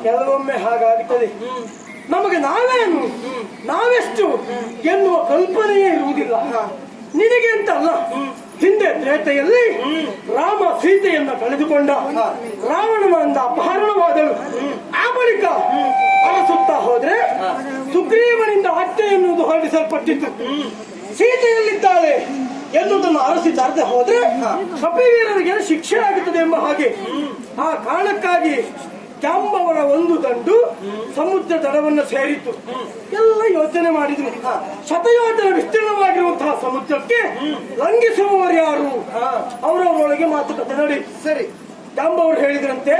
ಕೆಲವೊಮ್ಮೆ ಹಾಗಾಗುತ್ತದೆ. ನಮಗೆ ನಾವೇನು ನಾವೆಷ್ಟು ಎನ್ನುವ ಕಲ್ಪನೆಯೇ ಇರುವುದಿಲ್ಲ. ನಿನಗೆ ಅಂತಲ್ಲ, ಹಿಂದೆ ತ್ರೇತೆಯಲ್ಲಿ ರಾಮ ಸೀತೆಯನ್ನ ಕಳೆದುಕೊಂಡ, ರಾವಣನಿಂದ ಅಪಹರಣವಾದಳು. ಆ ಬಳಿಕ ಅರಸುತ್ತಾ ಹೋದ್ರೆ ಸುಗ್ರೀವನಿಂದ ಆಜ್ಞೆ ಎನ್ನುವುದು ಹೊರಡಿಸಲ್ಪಟ್ಟಿತ್ತು. ಸೀತೆಯಲ್ಲಿದ್ದಾಳೆ ಎನ್ನುವುದನ್ನು ಅರಸಿ ತರದೆ ಹೋದ್ರೆ ಕಪಿವೀರರಿಗೆ ಶಿಕ್ಷೆ ಆಗುತ್ತದೆ ಎಂಬ ಹಾಗೆ ಆ ಕಾರಣಕ್ಕಾಗಿ ಜಾಂಬವರ ಒಂದು ದಂಡು ಸಮುದ್ರ ದಡವನ್ನು ಸೇರಿತ್ತು. ಎಲ್ಲ ಯೋಚನೆ ಮಾಡಿದ್ರು. ಶತಯೋಜನ ವಿಸ್ತೀರ್ಣವಾಗಿರುವಂತಹ ಸಮುದ್ರಕ್ಕೆ ಲಂಘಿಸುವವರು ಯಾರು? ಅವರವರೊಳಗೆ ಮಾತುಕತೆ ನಡಿ. ಸರಿ, ಜಾಂಬವರು ಹೇಳಿದ್ರಂತೆ,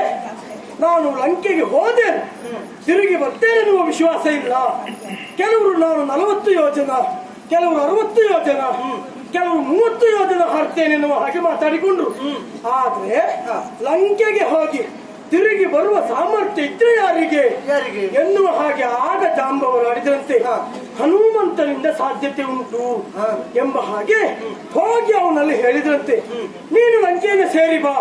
ನಾನು ಲಂಕೆಗೆ ಹೋದೆ, ತಿರುಗಿ ಬರ್ತೇನೆ ಎನ್ನುವ ವಿಶ್ವಾಸ ಇಲ್ಲ. ಕೆಲವರು ನಾನು 40 ಯೋಜನ, ಕೆಲವರು 60 ಯೋಜನ, ಕೆಲವರು 30 ಯೋಜನ ಹಾರ್ತೇನೆ ಎನ್ನುವ ಹಾಗೆ ಮಾತಾಡಿಕೊಂಡ್ರು. ಆದ್ರೆ ಲಂಕೆಗೆ ಹೋಗಿ ತಿರುಗಿ ಬರುವ ಸಾಮರ್ಥ್ಯ ಇದ್ರೆ ಯಾರಿಗೆ ಎನ್ನುವ ಹಾಗೆ ಆಗ ಜಾಂಬವರು ಆಡಿದ್ರಂತೆ, ಹನುಮಂತನಿಂದ ಸಾಧ್ಯತೆ ಉಂಟು ಎಂಬ ಹಾಗೆ ಹೋಗಿ ಅವನಲ್ಲಿ ಹೇಳಿದ್ರಂತೆ, ನೀನು ಲಂಕೆಯನ್ನು ಸೇರಿ ಬಾ,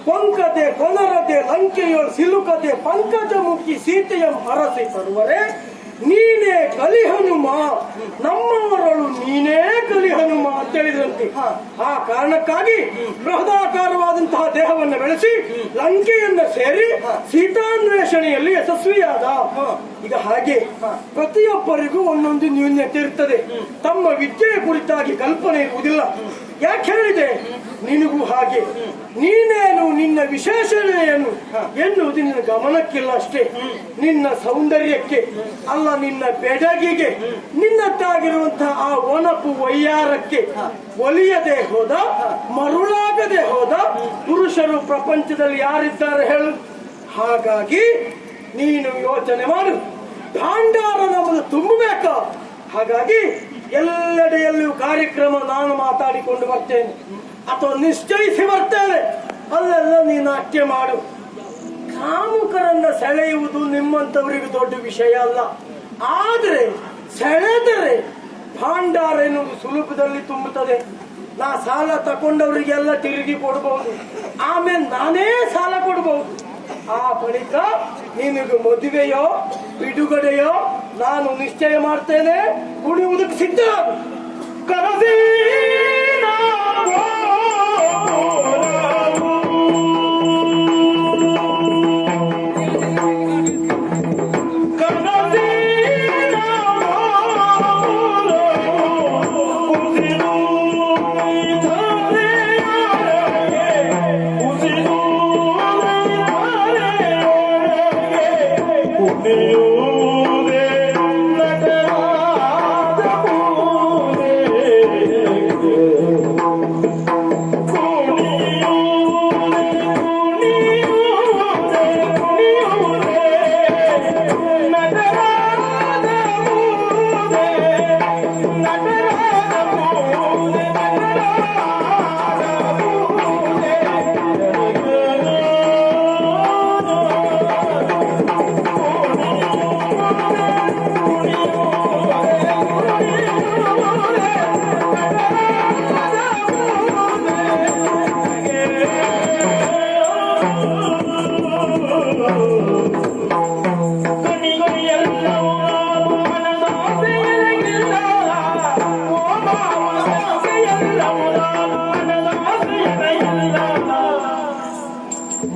ಕೊಂಕತೆ ಕೊನರದೆ ಲಂಕೆಯೊಳು ಸಿಲುಕತೆ ಪಂಕಜ ಮುಖಿ ಸೀತೆಯ ಅರಸಿ ತರುವರೆ ನೀನೇ ಕಲಿ ಹನುಮ, ನಮ್ಮವರಳು ನೀನೇ ಕಲಿ ಹನುಮ ಅಂತ ಹೇಳಿದ್ರಂತೆ. ಆ ಕಾರಣಕ್ಕಾಗಿ ಬೃಹದಾಕಾರವಾದಂತಹ ದೇಹವನ್ನು ಬೆಳೆಸಿ ಲಂಕೆಯನ್ನ ಸೇರಿ ಸೀತಾನ್ವೇಷಣೆಯಲ್ಲಿ ಯಶಸ್ವಿಯಾದ. ಈಗ ಹಾಗೆ ಪ್ರತಿಯೊಬ್ಬರಿಗೂ ಒಂದೊಂದು ನ್ಯೂನ್ಯತೆ ಇರ್ತದೆ. ತಮ್ಮ ವಿದ್ಯೆಯ ಕುರಿತಾಗಿ ಕಲ್ಪನೆ ಇರುವುದಿಲ್ಲ. ಯಾಕೆ ಹೇಳಿದೆ? ನಿನಗೂ ಹಾಗೆ. ನೀನೇನು, ನಿನ್ನ ವಿಶೇಷಣೆಯನ್ನು ಎನ್ನುವುದು ನಿನ್ನ ಗಮನಕ್ಕಿಲ್ಲ ಅಷ್ಟೇ. ನಿನ್ನ ಸೌಂದರ್ಯಕ್ಕೆ ಅಲ್ಲ, ನಿನ್ನ ಬೆಡಗಿಗೆ, ನಿನ್ನದ್ದಾಗಿರುವಂತಹ ಆ ಒನಪು ವೈಯಾರಕ್ಕೆ ಒಲಿಯದೆ ಹೋದ, ಮರುಳಾಗದೆ ಹೋದ ಪುರುಷರು ಪ್ರಪಂಚದಲ್ಲಿ ಯಾರಿದ್ದಾರೆ ಹೇಳು? ಹಾಗಾಗಿ ನೀನು ಯೋಚನೆ ಮಾಡು. ಭಾಂಡಾರ ನಮ್ಮದು ತುಂಬಬೇಕ. ಹಾಗಾಗಿ ಎಲ್ಲೆಡೆಯಲ್ಲಿಯೂ ಕಾರ್ಯಕ್ರಮ ನಾನು ಮಾತಾಡಿಕೊಂಡು ಬರ್ತೇನೆ ಅಥವಾ ನಿಶ್ಚಯಿಸಿ ಬರ್ತೇನೆ. ಅಲ್ಲೆಲ್ಲ ನೀನು ನಾಟ್ಯ ಮಾಡು. ಕಾಮುಕರನ್ನ ಸೆಳೆಯುವುದು ನಿಮ್ಮಂತವರಿಗೆ ದೊಡ್ಡ ವಿಷಯ ಅಲ್ಲ. ಆದರೆ ಸೆಳೆದರೆ ಭಾಂಡಾರ ಎನ್ನುವುದು ಸುಲಭದಲ್ಲಿ ತುಂಬುತ್ತದೆ. ನಾ ಸಾಲ ತಕೊಂಡವರಿಗೆಲ್ಲ ತಿರುಗಿ ಕೊಡಬಹುದು, ಆಮೇಲೆ ನಾನೇ ಸಾಲ ಕೊಡಬಹುದು. ಆ ಬಳಿಕ ನಿನಗೆ ಮದುವೆಯೋ ಬಿಡುಗಡೆಯೋ ನಾನು ನಿಶ್ಚಯ ಮಾಡ್ತೇನೆ. ಕುಣಿಯುವುದಕ್ಕೆ ಸಿದ್ಧ. ಕರಸಿ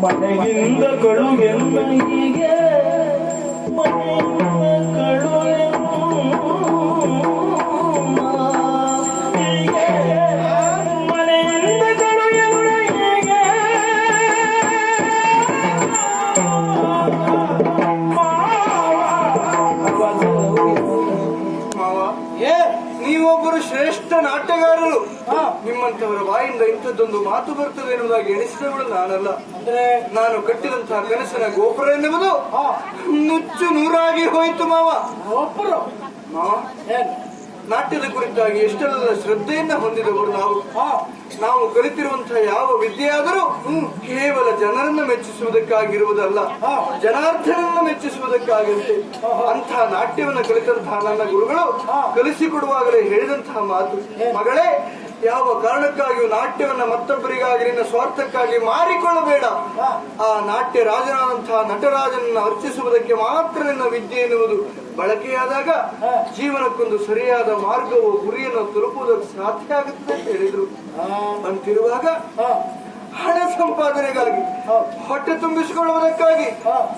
ಮನೆಯಿಂದ ಕಳು ಎಲ್ಲ ಹೀಗೆ ಮನೆಯಿಂದ ಕಳು ಎಲ್ಲ ಹೀಗೆ ನೀವೊಬ್ಬರು ಶ್ರೇಷ್ಠ ನಾಟ್ಯಗಾರರು. ನಿಮ್ಮಂತವರ ಬಾಯಿಂದ ಇಂಥದ್ದೊಂದು ಮಾತು ಬರ್ತದೆ ಎನ್ನುವುದಾಗಿ ಎಣಿಸಿದವಳು ನಾನಲ್ಲ. ನಾನು ಕಟ್ಟಿದಂತಹ ಕನಸಿನ ಗೋಪುರ ಎನ್ನುವುದು ನುಚ್ಚು ನೂರಾಗಿ ಹೋಯಿತು ಮಾವ. ಮಾವ, ನಾಟ್ಯದ ಕುರಿತಾಗಿ ಎಷ್ಟೆಲ್ಲ ಶ್ರದ್ಧೆಯನ್ನ ಹೊಂದಿದವರು ನಾವು ಕಲಿತಿರುವಂತಹ ಯಾವ ವಿದ್ಯೆಯಾದರೂ ಕೇವಲ ಜನರನ್ನು ಮೆಚ್ಚಿಸುವುದಕ್ಕಾಗಿರುವುದಲ್ಲ, ಜನಾರ್ದನನ್ನು ಮೆಚ್ಚಿಸುವುದಕ್ಕಾಗಿರುತ್ತೆ. ಅಂತಹ ನಾಟ್ಯವನ್ನು ಕಲಿತಂತಹ ನನ್ನ ಗುರುಗಳು ಕಲಿಸಿಕೊಡುವಾಗಲೇ ಹೇಳಿದಂತಹ ಮಾತು, ಮಗಳೇ, ಯಾವ ಕಾರಣಕ್ಕಾಗಿಯೂ ನಾಟ್ಯವನ್ನ ಮತ್ತೊಬ್ಬರಿಗಾಗಿ ನಿನ್ನ ಸ್ವಾರ್ಥಕ್ಕಾಗಿ ಮಾರಿಕೊಳ್ಳಬೇಡ. ಆ ನಾಟ್ಯ ರಾಜನಾದಂತಹ ನಟರಾಜನನ್ನು ಅರ್ಚಿಸುವುದಕ್ಕೆ ಮಾತ್ರ ನಿನ್ನ ವಿದ್ಯೆ ಎನ್ನುವುದು ಬಳಕೆಯಾದಾಗ ಜೀವನಕ್ಕೊಂದು ಸರಿಯಾದ ಮಾರ್ಗವು ಗುರಿಯನ್ನು ತಲುಪುವುದಕ್ಕೆ ಸಾಧ್ಯ ಆಗುತ್ತೆ ಅಂತ ಹೇಳಿದ್ರು. ಅಂತಿರುವಾಗ ಹಣ ಸಂಪಾದನೆಗಾಗಿ, ಹೊಟ್ಟೆ ತುಂಬಿಸಿಕೊಳ್ಳುವುದಕ್ಕಾಗಿ,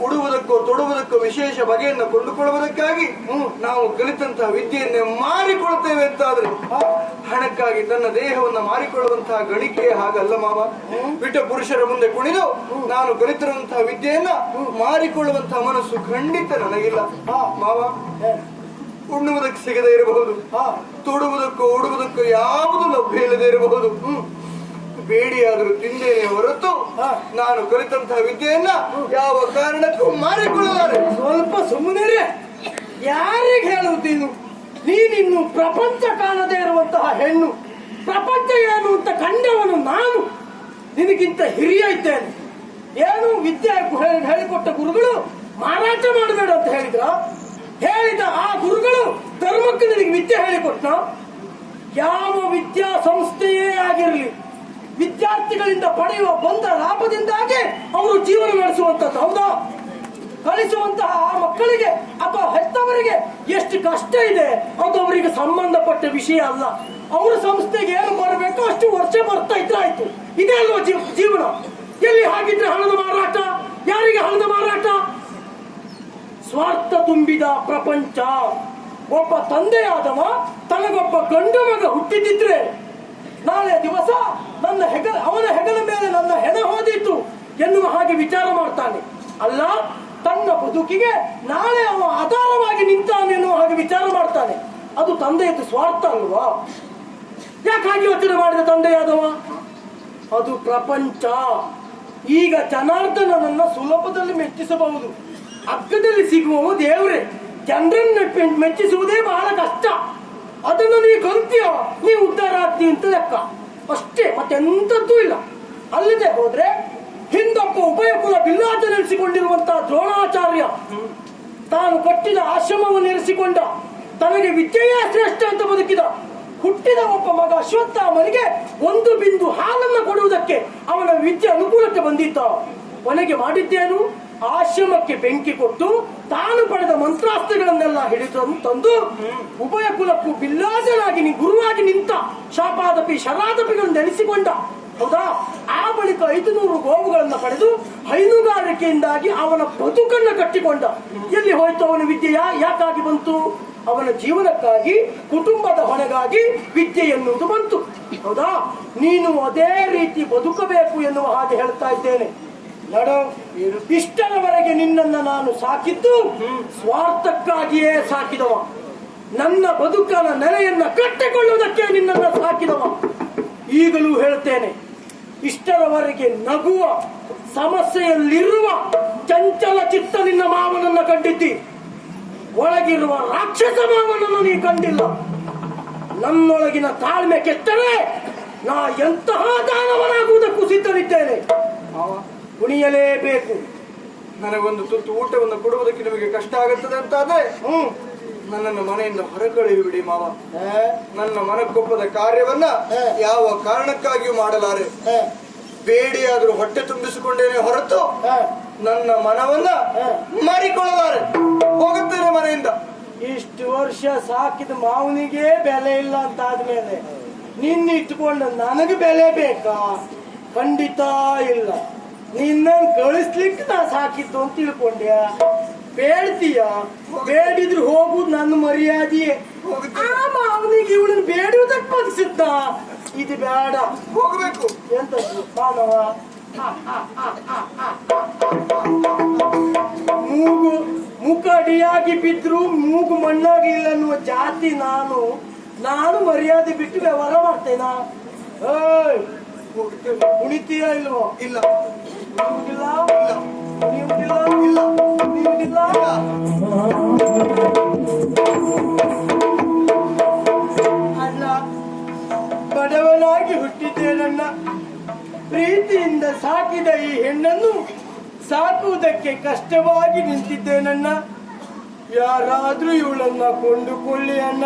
ಉಡುವುದಕ್ಕೋ ತೊಡುವುದಕ್ಕೋ ವಿಶೇಷ ಬಗೆಯನ್ನು ಕೊಂಡುಕೊಳ್ಳುವುದಕ್ಕಾಗಿ ನಾವು ಕಲಿತಂತಹ ವಿದ್ಯೆಯನ್ನೇ ಮಾರಿಕೊಳ್ತೇವೆ ಅಂತಾದ್ರೆ ಹಣಕ್ಕಾಗಿ ತನ್ನ ದೇಹವನ್ನು ಮಾರಿಕೊಳ್ಳುವಂತಹ ಗಣಿಕೆ ಹಾಗಲ್ಲ ಮಾವ. ಬಿಟ್ಟ ಪುರುಷರ ಮುಂದೆ ಕುಣಿದು ನಾನು ಕಲಿತಿರುವಂತಹ ವಿದ್ಯೆಯನ್ನ ಮಾರಿಕೊಳ್ಳುವಂತಹ ಮನಸ್ಸು ಖಂಡಿತ ನನಗಿಲ್ಲ ಮಾವ. ಉಣ್ಣುವುದಕ್ಕೆ ಸಿಗದೇ ಇರಬಹುದು, ತೊಡುವುದಕ್ಕೋ ಉಡುವುದಕ್ಕೋ ಯಾವುದು ಲಭ್ಯ ಇಲ್ಲದೆ ಇರಬಹುದು. ಬೇಡಿಯಾದರೂ ತಿಂದೇನೆ ಹೊರತು ನಾನು ಕಲಿತಂತಹ ವಿದ್ಯೆಯನ್ನ ಯಾವ ಕಾರಣಕ್ಕೂ ಮಾರಿಕೊಳ್ಳಲಾರೆ. ಸ್ವಲ್ಪ ಸುಮ್ಮನೆ ಯಾರಿಗೆ ಹೇಳುವುದೇನು? ನೀನಿನ್ನು ಪ್ರಪಂಚ ಕಾಣದೇ ಇರುವಂತಹ ಹೆಣ್ಣು, ಪ್ರಪಂಚ ಏನು ಅಂತ ಕಂಡವನು ನಾನು. ನಿನಗಿಂತ ಹಿರಿಯ ಇದ್ದೇನೆ. ಏನು ವಿದ್ಯೆ ಹೇಳಿಕೊಟ್ಟ ಗುರುಗಳು ಮಾರಾಟ ಮಾಡಬೇಡ ಅಂತ ಹೇಳಿದ ಆ ಗುರುಗಳು ಧರ್ಮಕ್ಕೆ ನಿನಗೆ ವಿದ್ಯೆ ಹೇಳಿಕೊಟ್ಟ. ಯಾವ ವಿದ್ಯಾ ಸಂಸ್ಥೆಯೇ ಆಗಿರಲಿ, ವಿದ್ಯಾರ್ಥಿಗಳಿಂದ ಪಡೆಯುವ ಬಂದ ಲಾಭದಿಂದಾಗಿ ಅವರು ಜೀವನ ನಡೆಸುವಂತದ್ದು. ಹೌದಾ? ಕಲಿಸುವಂತಹ ಆ ಮಕ್ಕಳಿಗೆ ಅಥವಾ ಹೆತ್ತವರಿಗೆ ಎಷ್ಟು ಕಷ್ಟ ಇದೆ ಅದು ಅವರಿಗೆ ಸಂಬಂಧಪಟ್ಟ ವಿಷಯ ಅಲ್ಲ. ಅವರ ಸಂಸ್ಥೆಗೆ ಏನು ಬರಬೇಕು ಅಷ್ಟು ವರ್ಷ ಬರ್ತಾ ಇದ್ರೆ ಆಯ್ತು. ಇದೇ ಅಲ್ವಾ ಜೀವನ? ಎಲ್ಲಿ ಹಾಗಿದ್ರೆ ಹಣದ ಮಾರಾಟ? ಯಾರಿಗೆ ಹಣದ ಮಾರಾಟ? ಸ್ವಾರ್ಥ ತುಂಬಿದ ಪ್ರಪಂಚ. ಒಬ್ಬ ತಂದೆಯಾದವ ತನಗೊಬ್ಬ ಗಂಡು ಮಗ ಹುಟ್ಟಿದ್ದಿದ್ರೆ ನಾಳೆ ದಿವಸ ಅವನ ಹೆಗಲ ಮೇಲೆ ನನ್ನ ಹೆಣ ಹೋದಿತ್ತು ಎನ್ನುವ ಹಾಗೆ ವಿಚಾರ ಮಾಡ್ತಾನೆ. ಅಲ್ಲ, ತನ್ನ ಬದುಕಿಗೆ ನಾಳೆ ಅವ ಆಧಾರವಾಗಿ ನಿಂತಾನೆ ಎನ್ನುವ ಹಾಗೆ ವಿಚಾರ ಮಾಡ್ತಾನೆ. ಅದು ತಂದೆಯದ್ದು ಸ್ವಾರ್ಥ ಅಲ್ವಾ? ಯಾಕಾಗಿ ಯೋಚನೆ ಮಾಡಿದ ತಂದೆಯಾದವ? ಅದು ಪ್ರಪಂಚ. ಈಗ ಜನಾರ್ದನನ್ನ ಸುಲಭದಲ್ಲಿ ಮೆಚ್ಚಿಸಬಹುದು, ಅಗ್ಗದಲ್ಲಿ ಸಿಗುವ ದೇವರೇ. ಜನರನ್ನು ಮೆಚ್ಚಿಸುವುದೇ ಬಹಳ ಕಷ್ಟ. ಅದನ್ನು ನೀವು ಕಲ್ತೀಯ, ನೀವು ಉದ್ಧಾರ ಆಗ್ತೀವಿ ಅಂತ ಲೆಕ್ಕ ಅಷ್ಟೇ, ಮತ್ತೆಂಥದ್ದೂ ಇಲ್ಲ. ಅಲ್ಲದೆ ಹೋದ್ರೆ ಹಿಂದೊಬ್ಬ ಉಭಯ ಕುಲ ಬಿಲ್ಲಾಟ ನಡೆಸಿಕೊಂಡಿರುವಂತಹ ದ್ರೋಣಾಚಾರ್ಯ ತಾನು ಕಟ್ಟಿದ ಆಶ್ರಮವನ್ನು ಇರಿಸಿಕೊಂಡ, ತನಗೆ ವಿದ್ಯೆಯೇ ಶ್ರೇಷ್ಠ ಅಂತ ಬದುಕಿದ. ಹುಟ್ಟಿದ ಒಬ್ಬ ಮಗ ಅಶ್ವತ್ಥಾಮನಿಗೆ ಒಂದು ಬಿಂದು ಹಾಲನ್ನು ಕೊಡುವುದಕ್ಕೆ ಅವನ ವಿದ್ಯೆ ಅನುಕೂಲಕ್ಕೆ ಬಂದಿತ್ತ. ಕೊನೆಗೆ ಮಾಡಿದ್ದೇನು? ಆಶ್ರಮಕ್ಕೆ ಬೆಂಕಿ ಕೊಟ್ಟು ತಾನು ಪಡೆದ ಮಂತ್ರಾಸ್ತ್ರಗಳನ್ನೆಲ್ಲ ಹಿಡಿದು ತಂದು ಉಭಯ ಕುಲಕ್ಕೂ ಬಿಲ್ಲಾಜನಾಗಿ ಗುರುವಾಗಿ ನಿಂತ. ಶಾಪಾದಪಿ ಶರಾದಪಿಗಳನ್ನು ನೆನೆಸಿಕೊಂಡ. ಹೌದಾ? ಆ ಬಳಿಕ 500 ಗೋವುಗಳನ್ನು ಪಡೆದು ಹೈನುಗಾರಿಕೆಯಿಂದಾಗಿ ಅವನ ಬದುಕನ್ನು ಕಟ್ಟಿಕೊಂಡ. ಎಲ್ಲಿ ಹೋಯ್ತು ಅವನ ವಿದ್ಯೆಯ? ಯಾಕಾಗಿ ಬಂತು? ಅವನ ಜೀವನಕ್ಕಾಗಿ, ಕುಟುಂಬದ ಹೊಣೆಗಾಗಿ ವಿದ್ಯೆ ಎನ್ನುವುದು ಬಂತು. ಹೌದಾ? ನೀನು ಅದೇ ರೀತಿ ಬದುಕಬೇಕು ಎನ್ನುವ ಹಾಗೆ ಹೇಳ್ತಾ ಇದ್ದೇನೆ. ನಡ, ಇಷ್ಟರವರೆಗೆ ನಿನ್ನನ್ನು ನಾನು ಸಾಕಿದ್ದು ಸ್ವಾರ್ಥಕ್ಕಾಗಿಯೇ ಸಾಕಿದವ. ನನ್ನ ಬದುಕನ ನೆಲೆಯನ್ನ ಕಟ್ಟಿಕೊಳ್ಳುವುದಕ್ಕೆ ನಿನ್ನನ್ನು ಸಾಕಿದವ. ಈಗಲೂ ಹೇಳ್ತೇನೆ, ಇಷ್ಟರವರೆಗೆ ನಗುವ ಸಮಸ್ಯೆಯಲ್ಲಿರುವ ಚಂಚಲ ಚಿತ್ತ ನಿನ್ನ ಮಾವನನ್ನ ಕಂಡಿದ್ದಿ, ಒಳಗಿರುವ ರಾಕ್ಷಸ ಮಾವನನ್ನು ನೀ ಕಂಡಿಲ್ಲ. ನನ್ನೊಳಗಿನ ತಾಳ್ಮೆ ಕೆಟ್ಟರೆ ನಾ ಎಂತಹ ದಾನವನಾಗುವುದಕ್ಕೂ ಸಿದ್ಧನಿದ್ದೇನೆ. ಕುಣಿಯಲೇಬೇಕು. ನನಗೊಂದು ತುತ್ತು ಊಟವನ್ನು ಕೊಡುವುದಕ್ಕೆ ನಿಮಗೆ ಕಷ್ಟ ಆಗುತ್ತದೆ ಅಂತಾದ್ರೆ ನನ್ನನ್ನು ಮನೆಯಿಂದ ಹೊರಕಳುಹಿಬಿಡಿ ಮಾವ. ನನ್ನ ಮನಕ್ಕೊಪ್ಪದ ಕಾರ್ಯವನ್ನ ಯಾವ ಕಾರಣಕ್ಕಾಗಿಯೂ ಮಾಡಲಾರೆ. ಬೇಡಿಯಾದ್ರೂ ಹೊಟ್ಟೆ ತುಂಬಿಸಿಕೊಂಡೇನೆ ಹೊರತು ನನ್ನ ಮನವನ್ನ ಮಾರಿಕೊಳ್ಳಲಾರೆ. ಹೋಗುತ್ತೇನೆ ಮನೆಯಿಂದ. ಇಷ್ಟು ವರ್ಷ ಸಾಕಿದ ಮಾವನಿಗೆ ಬೆಲೆ ಇಲ್ಲ ಅಂತ ಆದ್ಮೇಲೆ ನಿನ್ನ ಇಟ್ಕೊಂಡು ನನಗೆ ಬೆಲೆ ಬೇಕಾ? ಖಂಡಿತ ಇಲ್ಲ. ನಿನ್ನ ಕಳಿಸ್ಲಿಕ್ಕೆ ನಾ ಸಾಕಿದ್ದು ಅಂತ ತಿಳ್ಕೊಂಡ್ಯ. ಬೇಡ್ತೀಯ, ಬೇಡಿದ್ರು ಹೋಗುದು ನನ್ನ ಮರ್ಯಾದೆಯೇ. ಆ ಮಾವನಿಗೆ ಇವಳನ್ನು ಬೇಡುವುದಕ್ಕೆ ಬದುಕಿಸಿದ್ದ. ಇದು ಬೇಡ, ಹೋಗಬೇಕು. ಎಂತದ್ದು ಮಾನವ? ಮೂಗು ಮುಖ ಅಡಿಯಾಗಿ ಬಿದ್ರು ಮೂಗು ಮಣ್ಣಾಗಿ ಇಲ್ಲ ಅನ್ನುವ ಜಾತಿ ನಾನು. ಮರ್ಯಾದೆ ಬಿಟ್ಟು ವ್ಯವಹಾರ ಮಾಡ್ತೇನಾ? ಕುಣಿತೀಯ ಇಲ್ವೋ? ಇಲ್ಲ. ಕುಣಿಯುವುದಿಲ್ಲ? ಅಲ್ಲ, ಬಡವನಾಗಿ ಹುಟ್ಟಿದ್ದೇನನ್ನ. ಪ್ರೀತಿಯಿಂದ ಸಾಕಿದ ಈ ಹೆಣ್ಣನ್ನು ಸಾಕುವುದಕ್ಕೆ ಕಷ್ಟವಾಗಿ ನಿಂತಿದ್ದೇನನ್ನ. ಯಾರಾದ್ರೂ ಇವಳನ್ನ ಕೊಂಡುಕೊಳ್ಳಿ ಅಣ್ಣ.